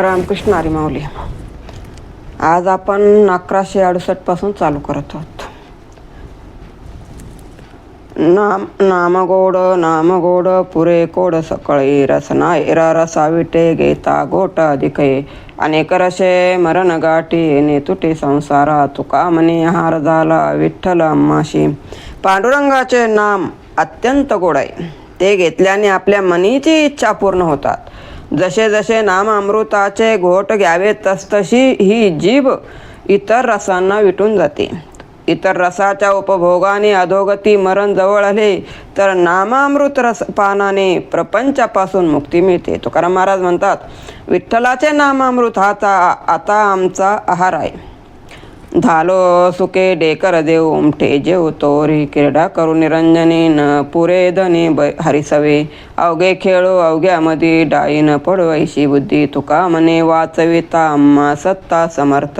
रामकृष्ण हरी माऊली. आज आपण 1168 पासून चालू करत आहोत. नाम गोड पुरे कोड सकळे रसना एरा रसाविटे घेता गोट अधिके अनेक रसे मरण गाठी ने तुटे संसारा तुका म्हणे हार झाला विठ्ठल अम्माशी. पांडुरंगाचे नाम अत्यंत गोड आहे. ते घेतल्याने आपल्या मनीची इच्छा पूर्ण होतात. जसे जसे नाम अमृताचे घोट घ्यावे तसतशी ही जीभ इतर रसांना विटून जाते. इतर रसाच्या उपभोगाने अधोगती मरण जवळ आले तर नामामृत रस पानाने प्रपंचापासून मुक्ती मिळते. तुकाराम महाराज म्हणतात, विठ्ठलाचे नामामृत आता आमचा आहार आहे. झालो सुके डेकर देव उमटे जेव तोरी क्रीडा करू निरंजनी न पुरे धनी हरिसवे अवघे खेळो अवघ्यामध्ये डाईन पडवैशी बुद्धी तुका म्हणे वाचविता अम्मा सत्ता समर्थ.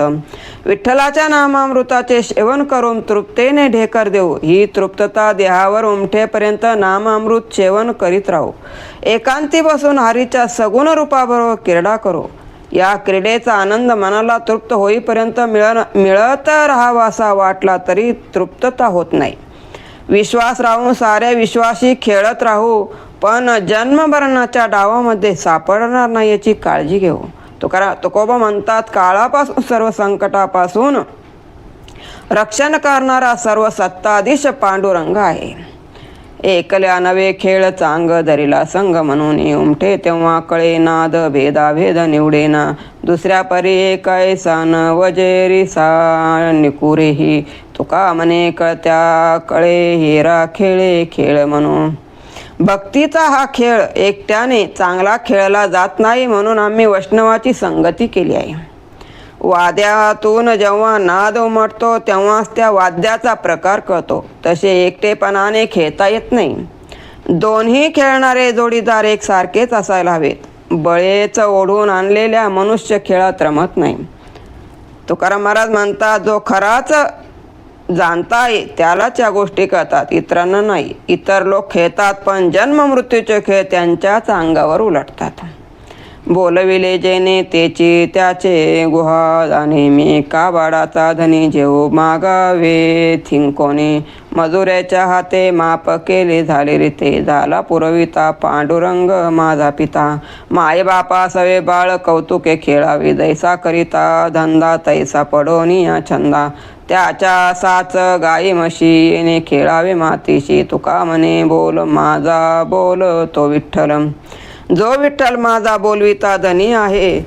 विठ्ठलाच्या नामामृताचे सेवन करून तृप्तेने ढेकर देऊ. ही तृप्तता देहावर उमठेपर्यंत नामामृत सेवन करीत राहू. एकांती बसून हरीच्या सगुण रूपाबरोबर क्रीडा करू. या क्रीडेचा आनंद मनाला तृप्त होईपर्यंत मिळत राहावासा वाटला तरी तृप्तता होत नाही. विश्वास राहून साऱ्या विश्वासी खेळत राहू, पण जन्ममरणाच्या डावामध्ये सापडणार नाही याची काळजी घेऊ. तुकोबा म्हणतात, काळापासून सर्व संकटापासून रक्षण करणारा सर्व सत्ताधीश पांडुरंग आहे. एकल्या नवे खेळ चांग धरिला संग म्हणून उमटे तेव्हा कळे नाद भेदाभेद निवडेना. दुसऱ्या परी कैसा न वजेरी सा निकुरेही तुका म्हणे कळत्या कळे हेरा खेळे खेळ म्हणून. भक्तीचा हा खेळ एकट्याने चांगला खेळला जात नाही, म्हणून आम्ही वैष्णवाची संगती केली आहे. वाद्यातून जेव्हा नाद उमटतो तेव्हाच त्या वाद्याचा प्रकार कळतो. तसे एकटेपणाने खेळता येत नाही. दोन्ही खेळणारे जोडीदार एकसारखेच असायला हवेत. बळेच ओढून आणलेल्या मनुष्य खेळात रमत नाही. तुकाराम महाराज म्हणतात, जो खराच जाणता आहे त्यालाच या गोष्टी कळतात, इतरांना नाही. इतर लोक खेळतात पण जन्म मृत्यूचे खेळ त्यांच्याच अंगावर उलटतात. बोलविले जेने तेची त्याचे गुहा जाणे मी का बाडाचा धनी जेव मागावे थिंकोने मजुऱ्याच्या हाते माप केले झाले रीते झाला पुरविता पांडुरंग माझा पिता. माय बापा सवे बाळ कौतुके खेळावे जैसा करिता धंदा तैसा पडोनिया छंदा. त्याच्या साच गाई म्हशी येणे खेळावे मातीशी तुका म्हणे बोल माझा बोल तो विठ्ठल. जो विठ्ठल माझा बोलविता धनी आहे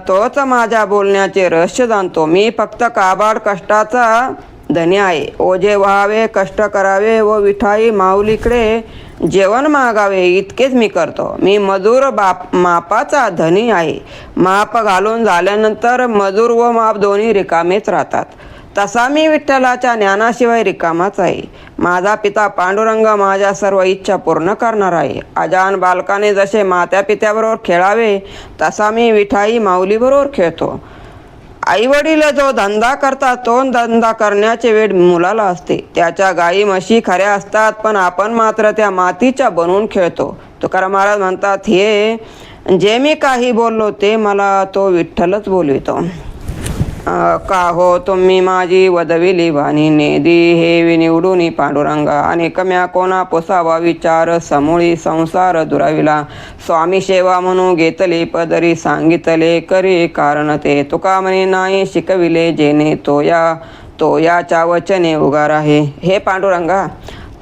तोच माझ्या बोलण्याचे रहस्य जाणतो. मी फक्त काबाड कष्टाचा धनी आहे. ओझे व्हावे कष्ट करावे व विठाई माऊलीकडे जेवण मागावे इतकेच मी करतो. मी मजूर मापाचा धनी आहे. माप घालून झाल्यानंतर मजूर व माप दोन्ही रिकामेच राहतात. तसा मी विठ्ठलाच्या ज्ञानाशिवाय रिकामाच आहे. माझा पिता पांडुरंग माझ्या सर्व इच्छा पूर्ण करणार आहे. अजान बालकाने जसे मात्या पित्याबरोबर खेळावे तसा मी विठाई माऊलीबरोबर खेळतो. आईवडील जो धंदा करतात तो धंदा करण्याचे वेळ मुलाला असते. त्याच्या गाई म्हशी खऱ्या असतात, पण आपण मात्र त्या मातीच्या बनवून खेळतो. तुकाराम महाराज म्हणतात, हे जे मी काही बोललो ते मला तो विठ्ठलच बोलवितो. का हो तुम्ही माझी वदविली वाणी नेदी हे निवडून पांडुरंगा. अनेक म्या कोणा पोसावा विचार समूळी संसार दुराविला. स्वामी सेवा म्हणून घेतले पदरी सांगितले करी कारण ते तुका म्हणे नाही शिकविले जेने तो याच्या वचने उगार आहे. हे पांडुरंगा,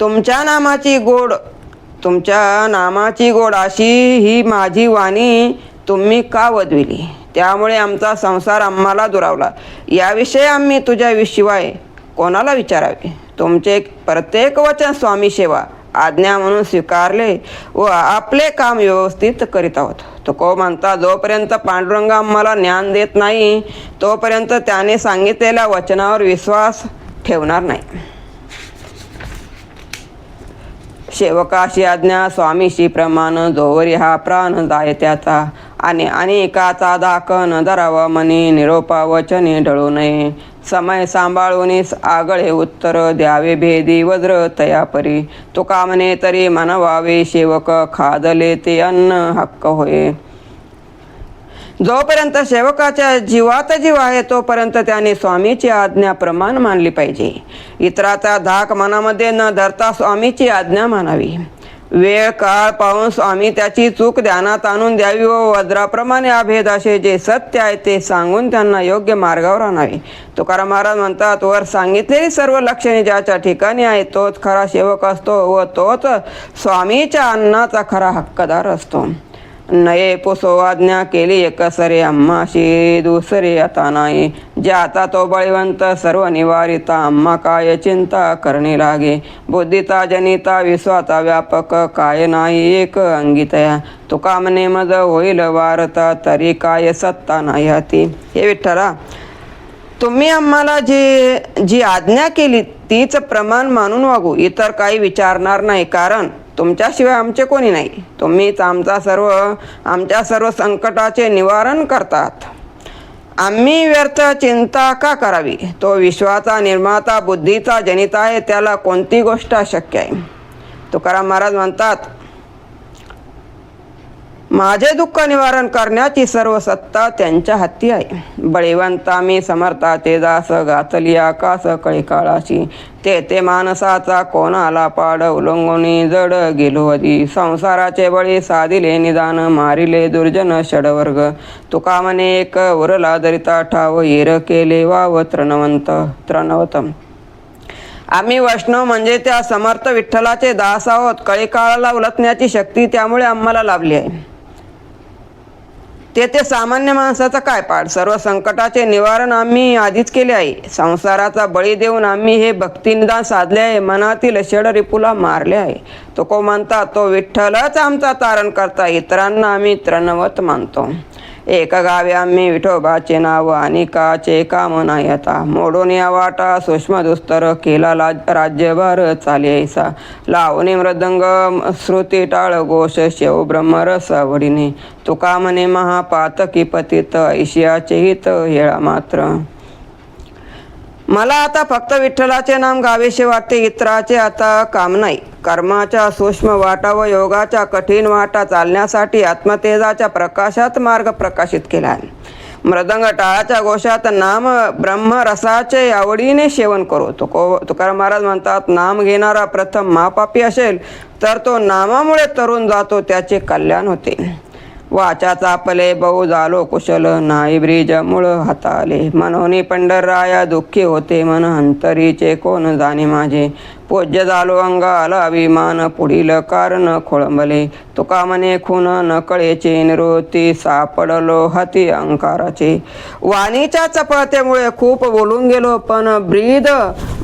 तुमच्या नामाची गोड अशी ही माझी वाणी तुम्ही का वदविली? त्यामुळे आमचा संसार आम्हाला दुरावला. याविषयी आम्ही तुझ्याशिवाय कोणाला विचारावे? तुमचे प्रत्येक वचन स्वामी सेवा आज्ञा म्हणून स्वीकारले व आपले काम व्यवस्थित करीत आहोत. तुको म्हणता, जोपर्यंत पांडुरंग आम्हाला ज्ञान देत नाही तोपर्यंत त्याने सांगितलेल्या वचनावर विश्वास ठेवणार नाही. सेवकाशी आज्ञा स्वामीशी प्रमाण जोवरी हा प्राण जाय त्याचा. आणि अनेकाचा दाकन धरावा मनी निरोपा वचने ढळू नये. समय सांभाळून आगळे उत्तर द्यावे भेदी वज्र तयापरी. तुका म्हणे तरी मनवावे सेवक खादले ते अन्न हक्क होय. जोपर्यंत सेवकाच्या जीवात जीव आहे तोपर्यंत त्याने स्वामीची आज्ञा प्रमाण मानली पाहिजे. इतराचा धाक मनामध्ये न धरता स्वामीची आज्ञा मानावी. वेळ काळ पाहून स्वामी त्याची चूक ध्यानात आणून द्यावी व वज्राप्रमाणे अभेद असे जे सत्य आहे ते सांगून त्यांना योग्य मार्गावर आणावे. तुकाराम महाराज म्हणतात, वर सांगितलेली सर्व लक्षणे ज्याच्या ठिकाणी आहे तोच खरा सेवक असतो व तोच स्वामीच्या अन्नाचा खरा हक्कदार असतो. नये पुसो आज्ञा केली एकसरे आम्हाशी दुसरे आता नाही. ज्याचा तो बळीवंत सर्व निवारिता आम्हा काय चिंता करणे लागे. बुद्धीता जनिता विश्वाचा व्यापक काय नाही एक अंगितया. तुका म्हणे मज होईल वारता तरी काय सत्ता नाही हाती. हे विठ्ठला, तुम्ही आम्हाला जी आज्ञा केली तीच प्रमाण मानून वागू. इतर काही विचारणार नाही, कारण तुमच्याशिवाय आमचे कोणी नाही. तुम्हीच आमच्या सर्व संकटाचे निवारण करतात. आम्ही व्यर्थ चिंता का करावी. तो विश्वाचा निर्माता बुद्धीचा जनिता आहे, त्याला कोणती गोष्ट अशक्य आहे. तुकाराम महाराज म्हणतात, माझे दुःख निवारण करण्याची सर्व सत्ता त्यांच्या हाती आहे. बळीवंता मी समर्थाचे दास घातली आकाश कळी काळाशी. ते माणसाचा कोणाला पाड उलंगुनी जड गेलो अधी. संसाराचे बळी साधिले निदान मारिले दुर्जन षडवर्ग. तुका म्हणे एक उरला दरिता ठाव हिर केले वाव तृणवत. आम्ही वैष्णव म्हणजे त्या समर्थ विठ्ठलाचे दास आहोत. कळी काळाला उलटण्याची शक्ती त्यामुळे आम्हाला लाभली आहे. ते सामान्य माणसाचं काय पाड. सर्व संकटाचे निवारण आम्ही आधीच केले आहे. संसाराचा बळी देऊन आम्ही हे भक्तिनिदान साधले आहे. मनातील षड रिपुला मारले आहे. तो म्हणतात, तो विठ्ठलच आमचा तारण करता. इतरांना आम्ही तृणवत मानतो. एक गावे आम्ही विठोबाचे नाव अनिकाचे काम नाही आता. मोडून या वाटा सूक्ष्म दुस्तर केला राज्यभार चाले ऐसा. लावणी मृदंग श्रुती टाळ घोष शेव ब्रह्मरस आवडीने. तुका म्हणे महापातकी पतित ऐशियाचे हित हेळा मात्र. मला आता फक्त विठ्ठलाचे नाम गावेसे वाटते. इतराचे आता काम नाही. कर्माच्या सूक्ष्म वाटा व योगाच्या कठीण वाटा चालण्यासाठी आत्मतेजाच्या प्रकाशात मार्ग प्रकाशित केला आहे. मृदंग टाळाच्या घोषात नाम ब्रह्मरसाचे आवडीने सेवन करू. तुकाराम महाराज म्हणतात, नाम घेणारा प्रथम महापापी असेल तर तो नामामुळे तरुण जातो, त्याचे कल्याण होते. वाचा चापले बहु झालो कुशल नाही ब्रिज मूळ हाताले. मनोनी पंढरराया दुःखी होते मन अंतरीचे कोण जाणे माझे. पूज्य झालो अंगाला अभिमान पुढील कारण खोळंबले. तुका म्हणे खून नकळेचे निवृत्ती सापडलो हाती अहंकाराचे. वाणीच्या चपळतेमुळे खूप बोलून गेलो पण ब्रीद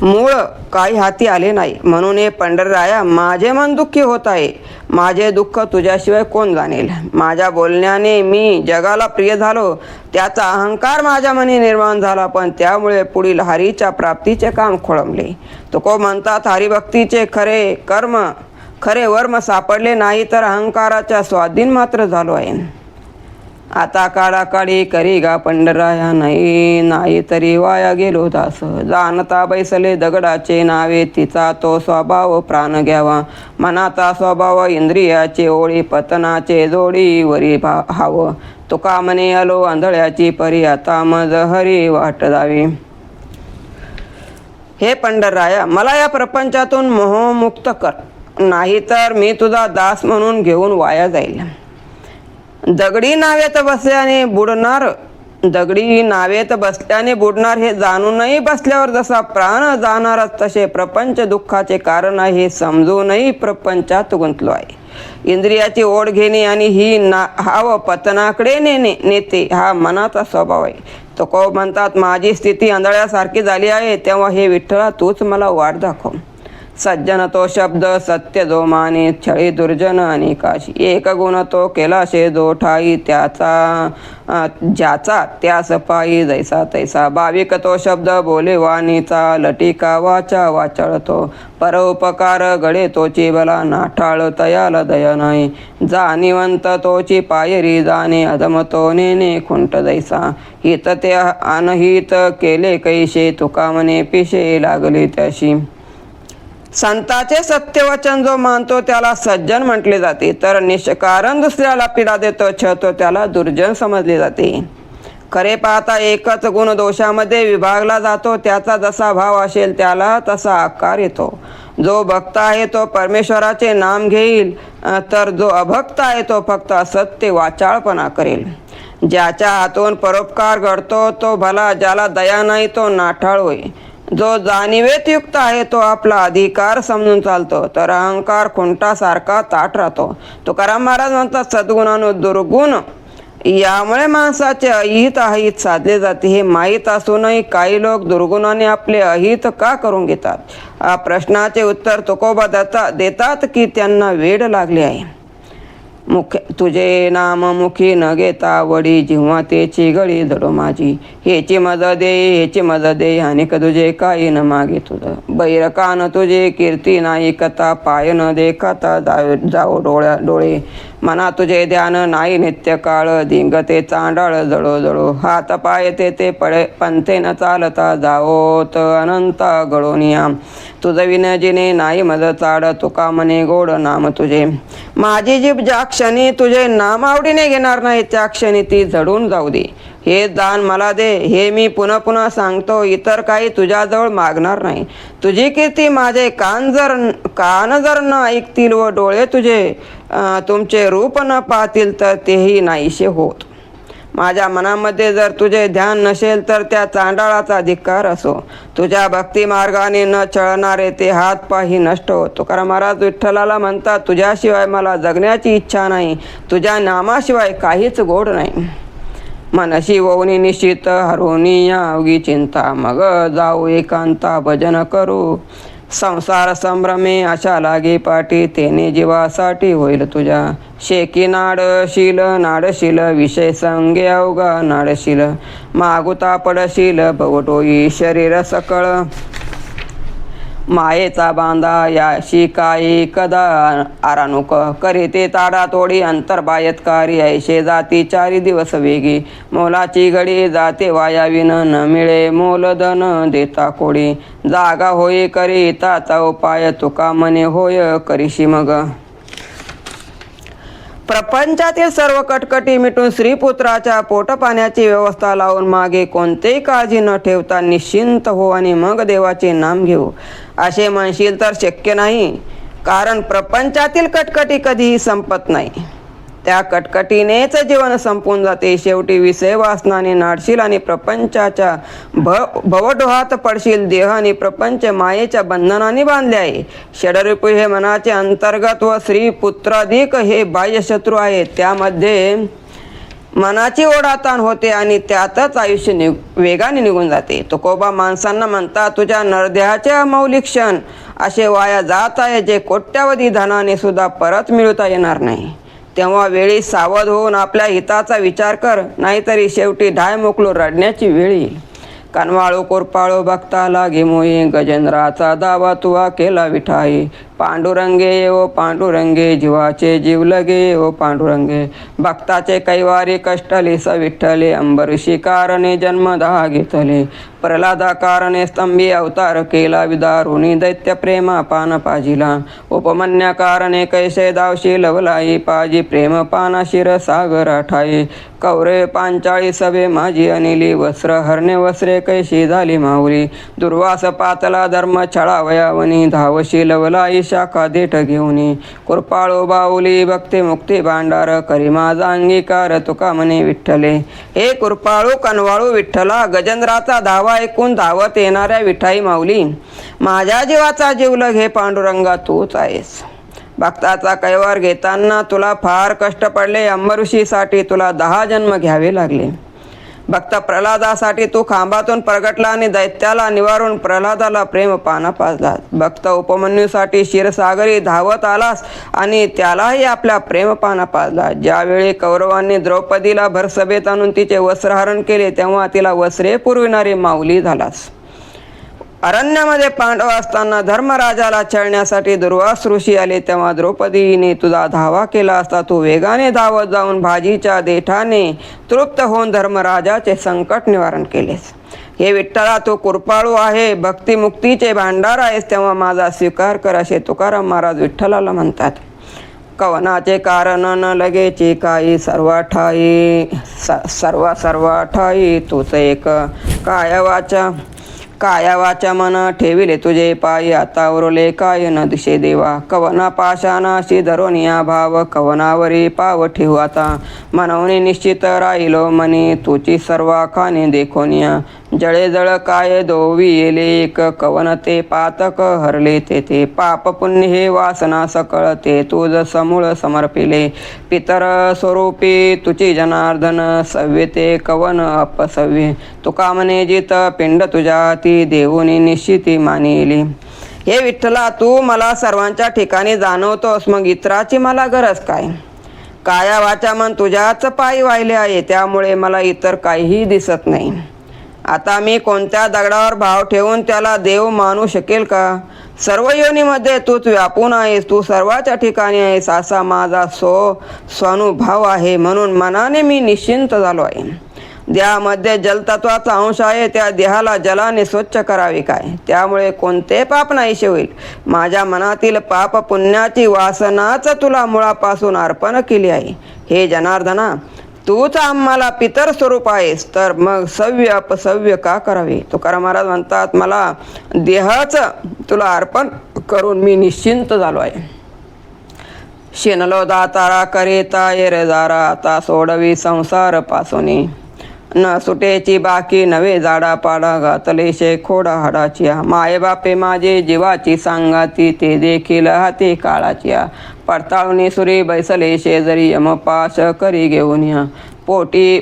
मूळ काही हाती आले नाही. म्हणून हे पंढरराया माझे मन दुःखी होत आहे. माझे दुःख तुझ्याशिवाय कोण जाणेल. माझ्या बोलण्याने मी जगाला प्रिय झालो. त्याचा अहंकार माझ्या मनी निर्माण झाला पण त्यामुळे पुढील हरीच्या प्राप्तीचे काम खोळंबले. तुको म्हणतात, हरिभक्तीचे खरे वर्म सापडले नाही तर अहंकाराच्या स्वाधीन मात्र झालो आहे. आता काळाकाळी करी गा पंढराया नाही तरी वाया गेलो दास. जाणता बैसले दगडाचे नावे तिचा तो स्वभाव प्राण घ्यावा. मनाचा स्वभाव इंद्रियाचे ओळी पतनाचे जोडी वरी हाव. तुका म्हणे आलो आंधळ्याची परी आता मज हरी वाट जावी. हे पंढरराया, मला या प्रपंचातून मोहमुक्त कर, नाहीतर मी तुझा दास म्हणून घेऊन वाया जाईल. दगडी नावेत बसल्याने बुडणार हे जाणूनही बसल्यावर जसा प्राण जाणार तसे प्रपंच दुःखाचे कारण आहे हे समजूनही प्रपंचात गुंतलो आहे. इंद्रियाची ओढ घेणे आणि ही हाव पतनाकडे नेते हा मनाचा स्वभाव आहे. तो म्हणतात, माझी स्थिती आंधळ्यासारखी झाली आहे, तेव्हा हे विठ्ठला तूच मला वाट दाखव. सज्जन तो शब्द सत्य जो माने छळी दुर्जन अनेकाशी. एक गुण तो केला शे जो ठाई ज्याचा त्यास पायी जैसा तैसा. भाविक तो शब्द बोले वाणीचा लटिका वाचा वाचळतो. परोपकार गडे तोची बला नाठाळ तयाला दया नाही. जाणीवंत तोची पायरी जाणे अधम तो नेने खुंट जैसा. हित ते अनहित केले कैसे तुका म्हणे पिशे लागले त्याशी. संताचे सत्यवचन जो मानतो त्याला सज्जन म्हटले जाते, तर निष्कारण दुसऱ्याला पीडा देतो छळतो त्याला दुर्जन समजले जाते. खरे पाहता एकच गुण दोषामध्ये विभागला जातो. त्याचा जसा भाव असेल त्याला तसा आकार येतो. जो भक्त आहे तो परमेश्वराचे नाम घेईल, तर जो अभक्त आहे तो फक्त असत्य वाचाळपणा करेल. ज्याच्या हातून परोपकार घडतो तो भला, ज्याला दया नाही तो नाठाळ होय. जो जाणीवेत युक्त आहे तो आपला अधिकार समजून चालतो, तर अहंकार खुंटासारखा ताठ राहतो. तुकाराम महाराज म्हणतात, सद्गुणानु दुर्गुण यामुळे माणसाचे अहित अहित साधले जाते. हे माहीत असूनही काही लोक दुर्गुणाने आपले अहित का करून घेतात? प्रश्नाचे उत्तर तुकोबा देतात की त्यांना वेड लागले आहे. तुझे नाम मुखी न घेता वडी, जेव्हा तेची गळी जडो माझी. हेची मज दे, हेची मज दे, अनेक तुझे काही न मागे तुझं. बैरकान तुझे कीर्ती नाही कथा, पाय न देखता जाओ डोळे. मना तुझे ध्यान नाही नित्य काळ, धिंगते चांडाळ जळो जळो. हात पाय ते पळे पंथे न चालता, जाओत अनंत गळोनिया. तुझ विनजिने नाही मज चाड, तुका मने गोड नाम तुझे. माझी जीभ ज्या क्षणी तुझे नाम आवडीने घेणार नाही त्या क्षणी ती झडून जाऊ दे. हे दान मला दे, हे मी पुन्हा पुन्हा सांगतो. इतर काही तुझ्याजवळ मागणार नाही. तुझी कीर्ती माझे कान जर न ऐकतील व डोळे तुमचे रूप न पाहतील तर तेही नाहीसे होत. माझ्या मनामध्ये जर तुझे ध्यान नसेल तर त्या चांडाळाचा धिक्कार असो. तुझ्या भक्ती मार्गाने न चळणारे ते हात पाही नष्ट होत. तुकाराम महाराज विठ्ठलाला म्हणतात, तुझ्याशिवाय मला जगण्याची इच्छा नाही, तुझ्या नामाशिवाय काहीच गोड नाही. मनशी वौनी निश्चित हरोनी या अवघी चिंता, मग जाऊ एकांता भजन करू. संसार संभ्रमे अशा लागे पाठी, तेने जीवासाठी होईल तुझ्या. शेकी नाडशील विषय संगे अवघा नाडशील. मागुता पडशील भवटोई शरीर सकळ. मायेचा बांधा याशी काही कदा आरानुक, करीते ताडा तोडी अंतर्बायतकारी. ऐशे जाती 4 दिवस वेगी, मोलाची घडी जाते वायाविन. न मिळे मोलधन देता कोडी, जागा होई करी ताचा उपाय. तुका मने होय करीशी मग. प्रपंचातील सर्व कटकटी मिटून श्रीपुत्राच्या पोटपाण्याची व्यवस्था लावून मागे कोणतेही काळजी न ठेवता निश्चिंत हो आणि मग देवाचे नाम घेऊ असे म्हणशील तर शक्य नाही. कारण प्रपंचातील कटकटी कधीही संपत नाही. त्या कटकटीनेच जीवन संपून जाते. शेवटी विषय वासनाने नाडशील आणि प्रपंचाच्या भवडोहात पडशील. देह आणि प्रपंच मायेच्या बंधनाने बांधले आहे. षडरिपू हे मनाचे अंतर्गत व श्री पुत्राधिक हे बाह्य शत्रू आहेत. त्यामध्ये मनाची ओढाताण होते आणि त्यातच आयुष्य वेगाने निघून जाते. तुकोबा माणसांना म्हणतात, तुझ्या नरदेहाचे अमौलिक क्षण असे वाया जात आहे जे कोट्यावधी धनाने सुद्धा परत मिळवता येणार नाही. तेव्हा वेळी सावध होऊन आपल्या हिताचा विचार कर, नाहीतरी शेवटी ढाय मोकलो रडण्याची वेळ येईल. कनवाळू कोरपाळू भक्ता लागे मोये, गजेंद्राचा दावा तुवा केला विठाई. पांडुरंगे ओ पांडुरंगे, जीवाचे जीव लगे ओ पांडुरंगे. भक्ताचे कैवारी कष्टले विठ्ठले, अंबरीशी कारणे जन्म दहा घेतले. प्रल्हादा कारणे स्तंभी अवतार केला, विदारुणी दैत्य प्रेमा पान पाजिला. उपमन्या कारणे कैसे दावशी लवलाई, पाजी प्रेम पाना शिर सागर ठाई. कौरे पांचाळी सभे माझी अनिली, वस्त्र हरणे वस्त्रे कैशी झाली माऊली. दुर्वास पातला धर्म छळावयावनी, धावशी लवलाई शाखा देठ घेऊनी. कृपाळू बाऊली भक्ती मुक्ती भांडार, करी माझा अंगीकार तुका म्हणे विठ्ठले. हे कृपाळू कनवाळू विठ्ठला, गजेंद्राचा धावा ऐकून धावत येणाऱ्या विठाई माऊली, माझ्या जीवाचा जीवलग हे पांडुरंगा तूच आहेस. भक्ताचा कैवार घेताना तुला फार कष्ट पडले. अंबरीशीसाठी तुला 10 जन्म घ्यावे लागले. भक्त प्रल्हादासाठी तू खांबातून प्रगटला आणि दैत्याला निवारून प्रल्हादाला प्रेम पाना पाजला. भक्त उपमन्यूसाठी क्षीरसागरी धावत आलास आणि त्यालाही आपल्या प्रेम पाना पाजला. ज्यावेळी कौरवांनी द्रौपदीला भरसभेत आणून तिचे वस्त्रहरण केले तेव्हा तिला वस्त्रे पुरविणारी माऊली झालास. अरण्यामध्ये पांडव असताना धर्मराजाला छळण्यासाठी दुर्वास ऋषी आले तेव्हा द्रौपदीने तुझा धावा केला असता तू वेगाने धावत जाऊन भाजीच्या देठाने तृप्त होऊन धर्मराजाचे संकट निवारण केलेस. हे विठ्ठला तू कृपाळू आहे, भक्तिमुक्तीचे भांडार आहेस, तेव्हा माझा स्वीकार कर असे तुकाराम महाराज विठ्ठलाला म्हणतात. कवनाचे कारण न लगेची काही सर्व ठाई तूच एक काया वाचा मन ठेविले तुझे पायी, आता उरले काय न दिशे देवा. कवना पाशानाशी धरोनिया भाव, कवनावरी पाव ठेवू आता. मनवणी निश्चित राहिलो मनी, तुची सर्व खाणे देखोनिया. जळे जळ काय दोवी येले एक, कवन ते पातक हरले ते पाप पुण्य हे वासना सकळ, ते तुझ समूळ समर्पिले. पितर स्वरूपी तुची जनार्दन, सव्य ते कवन अपसव्य. तुका म्हणे जित पिंड तुझ्या ती, देऊनी निश्चिती मानिली. हे विठ्ठला तू मला सर्वांच्या ठिकाणी जाणवतोस, मग इतराची मला गरज काय. काया वाचा मन तुझ्याच पायी वाहिले आहे, त्यामुळे मला इतर काहीही दिसत नाही. आता मी कोणत्या दगडावर भाव ठेवून त्याला देव मानू शकेल का. सर्व योनीमध्ये तूच व्यापून आहेस, तू सर्वाच्या ठिकाणी आहेस असा माझा स्वानुभव आहे. म्हणून मनाने मी निश्चिंत झालो आहे. देहामध्ये जलतत्वाचा अंश आहे, त्या देहाला जलाने स्वच्छ करावे काय. त्यामुळे कोणते पाप नाहीसे होईल. माझ्या मनातील पाप पुण्याची वासनाच तुला मुळापासून अर्पण केली आहे. हे जनार्दना तूच आम्हाला पितर स्वरूप आहेस, तर मग सव्य अपसव्य का करावे. तुकाराम महाराज म्हणतात मला देहाच तुला अर्पण करून मी निश्चिंत झालो आहे. शिनलो दातारा करिता येरदारा, आता सोडवी संसार पासोनी. न सुटेची बाकी नवे जाडा पाडा, घातलेशे खोडा हाडाचिया. माये बापे माझे जीवाची सांगाती, ते देखील हाती काळाचिया. पडताळून सुरी बैसले शेजरी, यमपाश करी घेऊन या.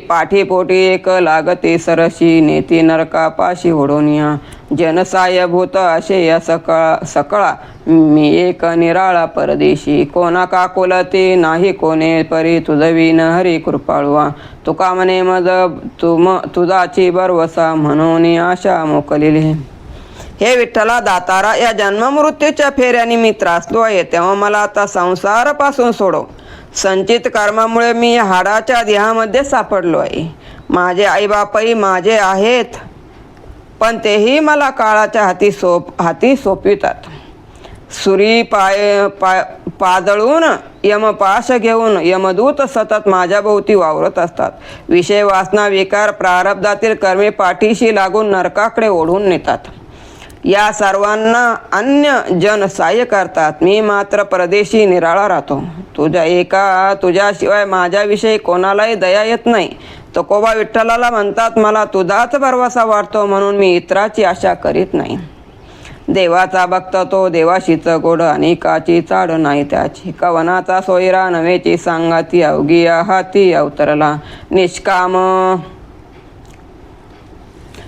पाठी पोटी एक लागते सरशी, नेती नरका पाशी ओढून या. जनसायभूत असे या सकळा, मी एक निराळा परदेशी. कोणा का कोलते नाही कोणे परी, तुझविन हरी कृपाळुआ. तुका म्हणे मज तुझाची बरवसा, म्हणून आशा मोकलिले. हे विठ्ठला दातारा या जन्ममृत्यूच्या फेऱ्याने मी त्रासलो आहे, तेव्हा मला आता संसारापासून सोडव. संचित कर्मामुळे मी या हाडाच्या देहामध्ये सापडलो आहे. माझे आईबापही माझे आहेत, पण तेही मला काळाच्या हाती सोपवितात. सुरी पादळून यमपाश घेऊन यमदूत सतत माझ्या भोवती वावरत असतात. विषय वासना विकार प्रारब्धातील कर्मे पाठीशी लागून नरकाकडे ओढून नेतात. या सर्वांना अन्य जन सहाय्य करतात, मी मात्र परदेशी निराळा राहतो. तुझ्याशिवाय माझ्याविषयी कोणालाही दया येत नाही. तुकोबा विठ्ठलाला म्हणतात मला तुझाच भरवसा वाटतो, म्हणून मी इतराची आशा करीत नाही. देवाचा भक्त तो देवाशीच गोड, अनेकाची चाड नाही त्याची. कवनाचा सोयरा नवेची सांगाती, अवघी हाती अवतरला.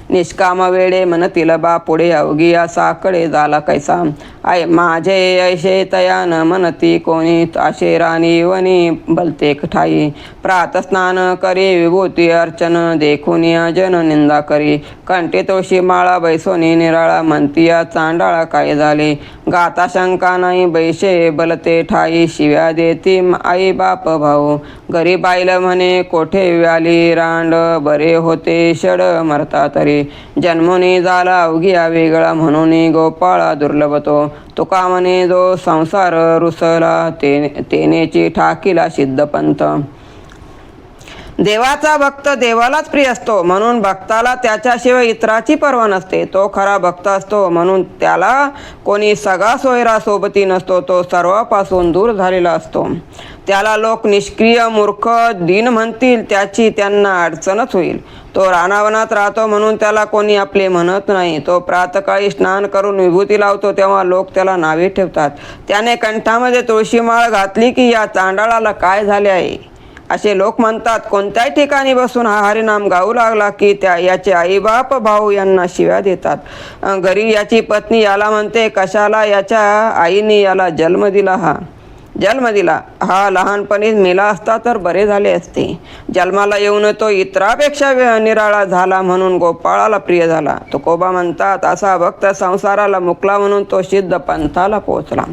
निष्काम वेळे म्हणतील बा पुढे, अवघी साकडे झाला कैसा. आय माझे ऐशे तया न म्हणती कोणी, असे राणी वनी बलते ठाई. प्रातस्नान करी विभूती अर्चन, देखून जन निंदा करी. कंठी तुळशी माळा बैसोनी निराळा, म्हणतिया चांडाळा काय झाले. गाता शंका नाही बैशे बलते ठाई, शिव्या देती आई बाप भाऊ. घरी बाईल म्हणे कोठे व्याली रांड, बरे होते षड मरता तरी. जन्मोनी झाला अवघिया वेगळा, म्हणून गोपाळा दुर्लभ तो. तुका म्हणे जो संसार रुसला, तेनेची ठाकीला सिद्धपंथ. देवाचा भक्त देवालाच प्रिय असतो, म्हणून भक्ताला त्याच्याशिवाय इतराची पर्वा नसते. तो खरा भक्त असतो, म्हणून त्याला कोणी सगळा सोयरा सोबती नसतो. तो सर्वापासून दूर झालेला असतो. त्याला लोक निष्क्रिय मूर्ख दीन म्हणतील, त्याची त्यांना अडचणच होईल. तो रानावनात राहतो, म्हणून त्याला कोणी आपले म्हणत नाही. तो प्रातकाळी स्नान करून विभूती लावतो, तेव्हा लोक त्याला नावे ठेवतात. त्याने कंठामध्ये तुळशी माळ घातली की या चांडाळाला काय झाले आहे असे लोक म्हणतात. कोणत्याही ठिकाणी बसून हा हरिनाम गाऊ लागला की याचे आईबाप भाऊ यांना शिव्या देतात. घरी याची पत्नी याला म्हणते कशाला याच्या आईने याला जन्म दिला. हा लहानपणीच मेला असता तर बरे झाले असते. जन्माला येऊन तो इतरापेक्षा निराळा झाला, म्हणून गोपाळाला प्रिय झाला. तुकोबा म्हणतात असा भक्त संसाराला मुकला, म्हणून तो सिद्ध पंथाला पोहोचला.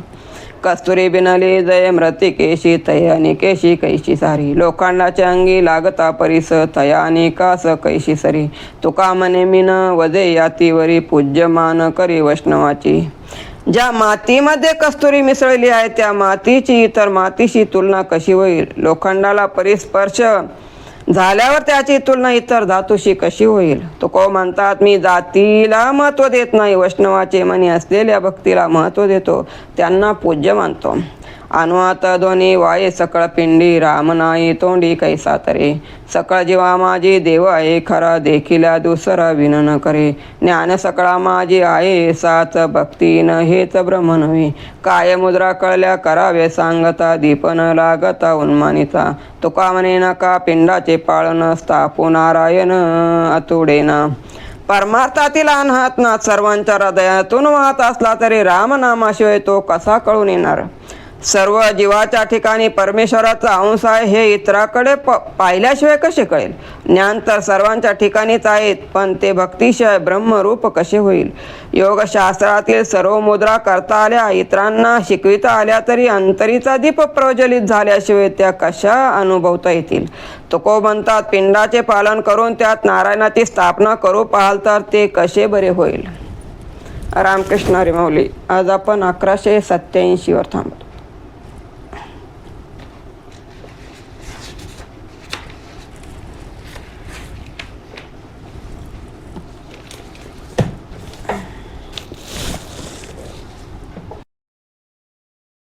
कस्तुरी बिनली जय मृतिकेशी तया निकेशी कैशी सारी लोखंडाच्या अंगी लागता परिस तया निकास कैशी सरी तुका मने मीन वदे यातीवरी पूज्यमान करी वैष्णवाची ज्या मातीमध्ये कस्तुरी मिसळली आहे त्या मातीची इतर मातीशी तुलना कशी होईल लोखंडाला परिस्पर्श झाल्यावर त्याची तुलना इतर धातूशी कशी होईल तुको म्हणतात मी जातीला महत्त्व देत नाही वैष्णवाचे मनी असलेल्या भक्तीला महत्त्व देतो त्यांना पूज्य मानतो अनुवात ध्वनी वाये सकळ पिंडी राम नाही तोंडी कैसा तरे सकळ जीवा माझी देव आहे खरा देखिला दुसरा विनन करे ज्ञान सकळा माझी आहे साच भक्ती न हेच ब्रह्म नव्हे काय मुद्रा कळल्या करावे सांगता दीपन लागता उन्मानिता तुका म्हणे नका पिंडाचे पाळन स्थापू नारायण अतुडेना परमार्थातील अनात्मा सर्वांच्या हृदयातून वाहत असला तरी रामनामाशिवाय तो कसा कळून येणार सर्व जीवाच्या ठिकाणी परमेश्वराचा अंश आहे हे इतराकडे पाहिल्याशिवाय कसे कळेल ज्ञान तर सर्वांच्या ठिकाणीच आहेत पण ते भक्तिशिवाय ब्रह्मरूप कसे होईल योगशास्त्रातील सर्व मुद्रा करता आल्या इतरांना शिकविता आल्या तरी अंतरीचा दीप प्रज्वलित झाल्याशिवाय त्या कशा अनुभवता येतील तुको म्हणतात पिंडाचे पालन करून त्यात नारायणाची स्थापना करू पाहाल तर ते कसे बरे होईल रामकृष्ण हरी माऊली आज आपण 1187 वर थांबतो